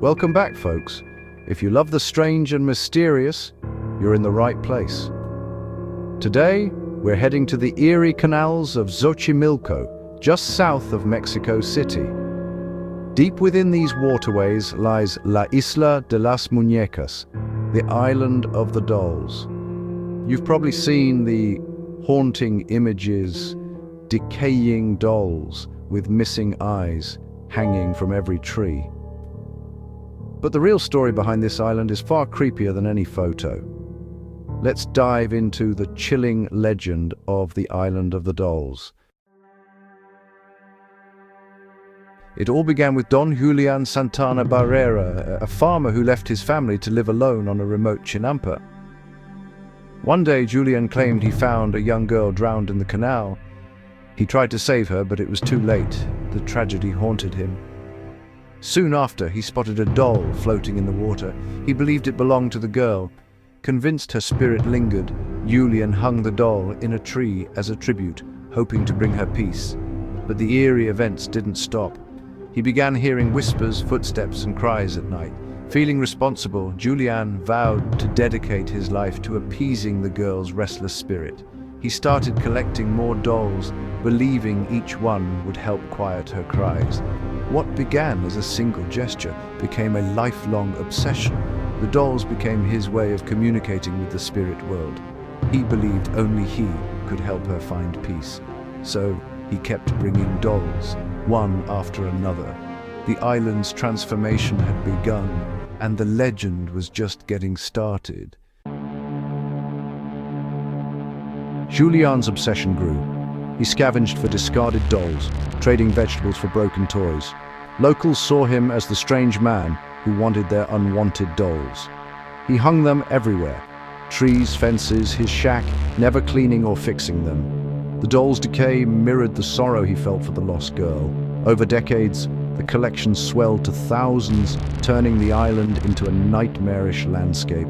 Welcome back, folks. If you love the strange and mysterious, you're in the right place. Today, we're heading to the eerie canals of Xochimilco, just south of Mexico City. Deep within these waterways lies La Isla de las Muñecas, the island of the dolls. You've probably seen the haunting images, decaying dolls with missing eyes hanging from every tree. But the real story behind this island is far creepier than any photo. Let's dive into the chilling legend of the Island of the Dolls. It all began with Don Julian Santana Barrera, a farmer who left his family to live alone on a remote chinampa. One day, Julian claimed he found a young girl drowned in the canal. He tried to save her, but it was too late. The tragedy haunted him. Soon after, he spotted a doll floating in the water. He believed it belonged to the girl. Convinced her spirit lingered, Julian hung the doll in a tree as a tribute, hoping to bring her peace. But the eerie events didn't stop. He began hearing whispers, footsteps, and cries at night. Feeling responsible, Julian vowed to dedicate his life to appeasing the girl's restless spirit. He started collecting more dolls, believing each one would help quiet her cries. What began as a single gesture became a lifelong obsession. The dolls became his way of communicating with the spirit world. He believed only he could help her find peace. So he kept bringing dolls, one after another. The island's transformation had begun, and the legend was just getting started. Julian's obsession grew. He scavenged for discarded dolls, trading vegetables for broken toys. Locals saw him as the strange man who wanted their unwanted dolls. He hung them everywhere. Trees, fences, his shack, never cleaning or fixing them. The doll's decay mirrored the sorrow he felt for the lost girl. Over decades, the collection swelled to thousands, turning the island into a nightmarish landscape.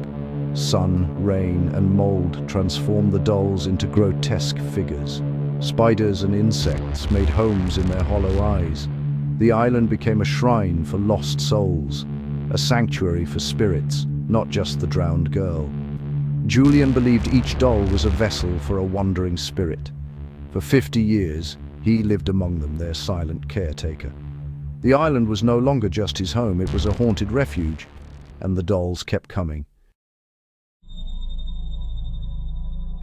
Sun, rain, and mold transformed the dolls into grotesque figures. Spiders and insects made homes in their hollow eyes. The island became a shrine for lost souls, a sanctuary for spirits, not just the drowned girl. Julian believed each doll was a vessel for a wandering spirit. For 50 years, he lived among them, their silent caretaker. The island was no longer just his home, it was a haunted refuge, and the dolls kept coming.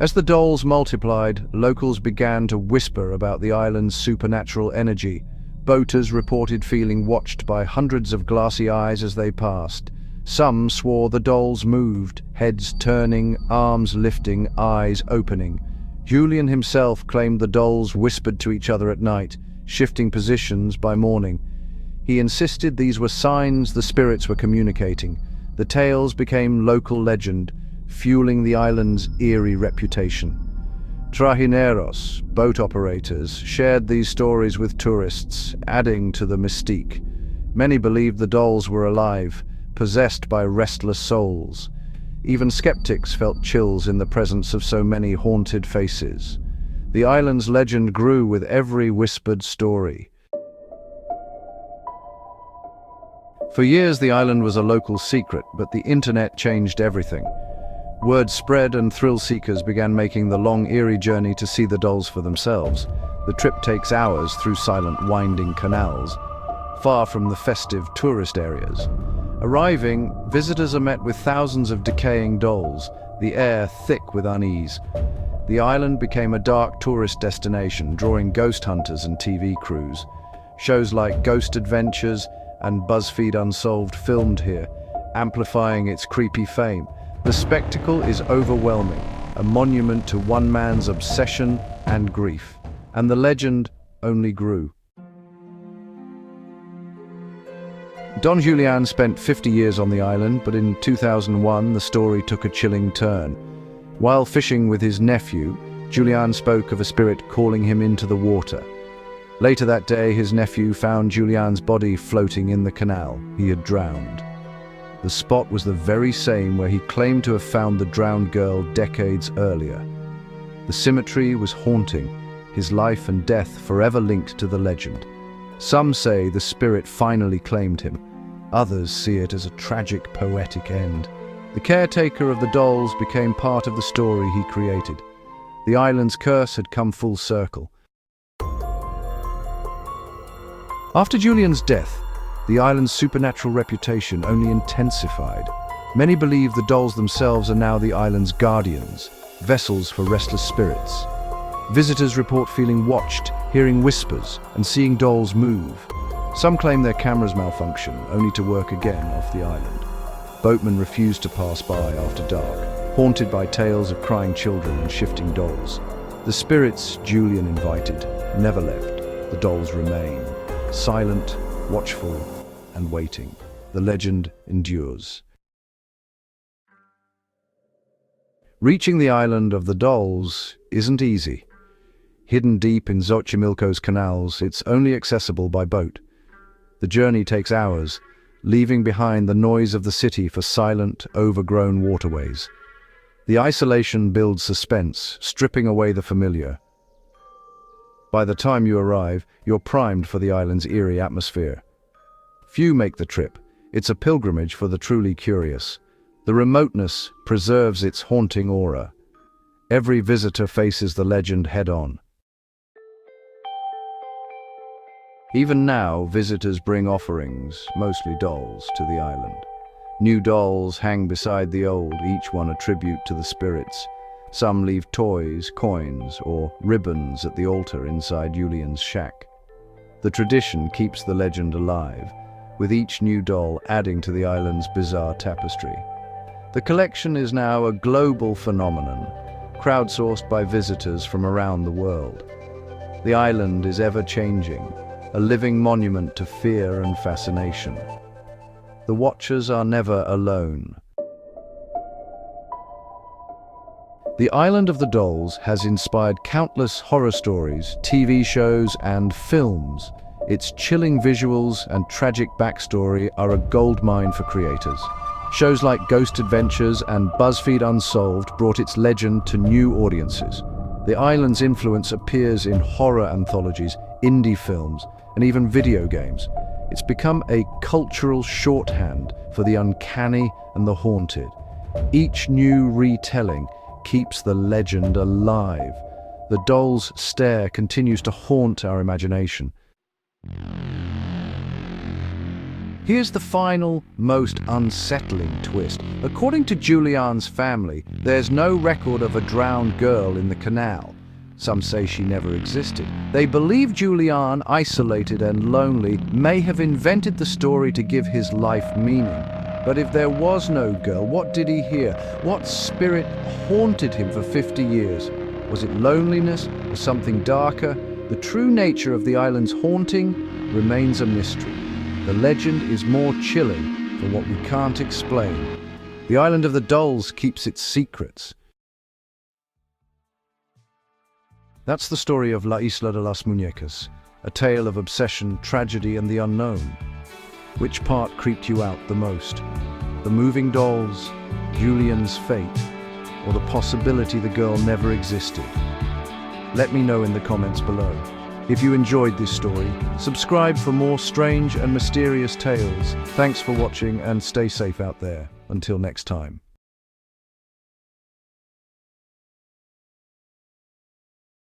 As the dolls multiplied, locals began to whisper about the island's supernatural energy. Boaters reported feeling watched by hundreds of glassy eyes as they passed. Some swore the dolls moved, heads turning, arms lifting, eyes opening. Julian himself claimed the dolls whispered to each other at night, shifting positions by morning. He insisted these were signs the spirits were communicating. The tales became local legend, fueling the island's eerie reputation. Trajineros, boat operators, shared these stories with tourists, adding to the mystique. Many believed the dolls were alive, possessed by restless souls. Even skeptics felt chills in the presence of so many haunted faces. The island's legend grew with every whispered story. For years, the island was a local secret, but the internet changed everything. Word spread and thrill-seekers began making the long, eerie journey to see the dolls for themselves. The trip takes hours through silent, winding canals, far from the festive tourist areas. Arriving, visitors are met with thousands of decaying dolls, the air thick with unease. The island became a dark tourist destination, drawing ghost hunters and TV crews. Shows like Ghost Adventures and BuzzFeed Unsolved filmed here, amplifying its creepy fame. The spectacle is overwhelming, a monument to one man's obsession and grief. And the legend only grew. Don Julian spent 50 years on the island, but in 2001 the story took a chilling turn. While fishing with his nephew, Julian spoke of a spirit calling him into the water. Later that day, his nephew found Julian's body floating in the canal. He had drowned. The spot was the very same where he claimed to have found the drowned girl decades earlier. The symmetry was haunting, his life and death forever linked to the legend. Some say the spirit finally claimed him. Others see it as a tragic, poetic end. The caretaker of the dolls became part of the story he created. The island's curse had come full circle. After Julian's death, the island's supernatural reputation only intensified. Many believe the dolls themselves are now the island's guardians, vessels for restless spirits. Visitors report feeling watched, hearing whispers, and seeing dolls move. Some claim their cameras malfunction, only to work again off the island. Boatmen refuse to pass by after dark, haunted by tales of crying children and shifting dolls. The spirits Julian invited never left. The dolls remain, silent, watchful, and waiting. The legend endures. Reaching the island of the dolls isn't easy. Hidden deep in Xochimilco's canals, it's only accessible by boat. The journey takes hours, leaving behind the noise of the city for silent, overgrown waterways. The isolation builds suspense, stripping away the familiar. By the time you arrive, you're primed for the island's eerie atmosphere. Few make the trip. It's a pilgrimage for the truly curious. The remoteness preserves its haunting aura. Every visitor faces the legend head-on. Even now, visitors bring offerings, mostly dolls, to the island. New dolls hang beside the old, each one a tribute to the spirits. Some leave toys, coins, or ribbons at the altar inside Julian's shack. The tradition keeps the legend alive, with each new doll adding to the island's bizarre tapestry. The collection is now a global phenomenon, crowdsourced by visitors from around the world. The island is ever-changing, a living monument to fear and fascination. The watchers are never alone. The Island of the Dolls has inspired countless horror stories, TV shows, and films. Its chilling visuals and tragic backstory are a goldmine for creators. Shows like Ghost Adventures and BuzzFeed Unsolved brought its legend to new audiences. The island's influence appears in horror anthologies, indie films, and even video games. It's become a cultural shorthand for the uncanny and the haunted. Each new retelling keeps the legend alive. The doll's stare continues to haunt our imagination. Here's the final, most unsettling twist. According to Julian's family, there's no record of a drowned girl in the canal. Some say she never existed. They believe Julian, isolated and lonely, may have invented the story to give his life meaning. But if there was no girl, what did he hear? What spirit haunted him for 50 years? Was it loneliness or something darker? The true nature of the island's haunting remains a mystery. The legend is more chilling for what we can't explain. The Island of the Dolls keeps its secrets. That's the story of La Isla de las Muñecas, a tale of obsession, tragedy, and the unknown. Which part creeped you out the most? The moving dolls, Julian's fate, or the possibility the girl never existed? Let me know in the comments below. If you enjoyed this story, subscribe for more strange and mysterious tales. Thanks for watching and stay safe out there. Until next time.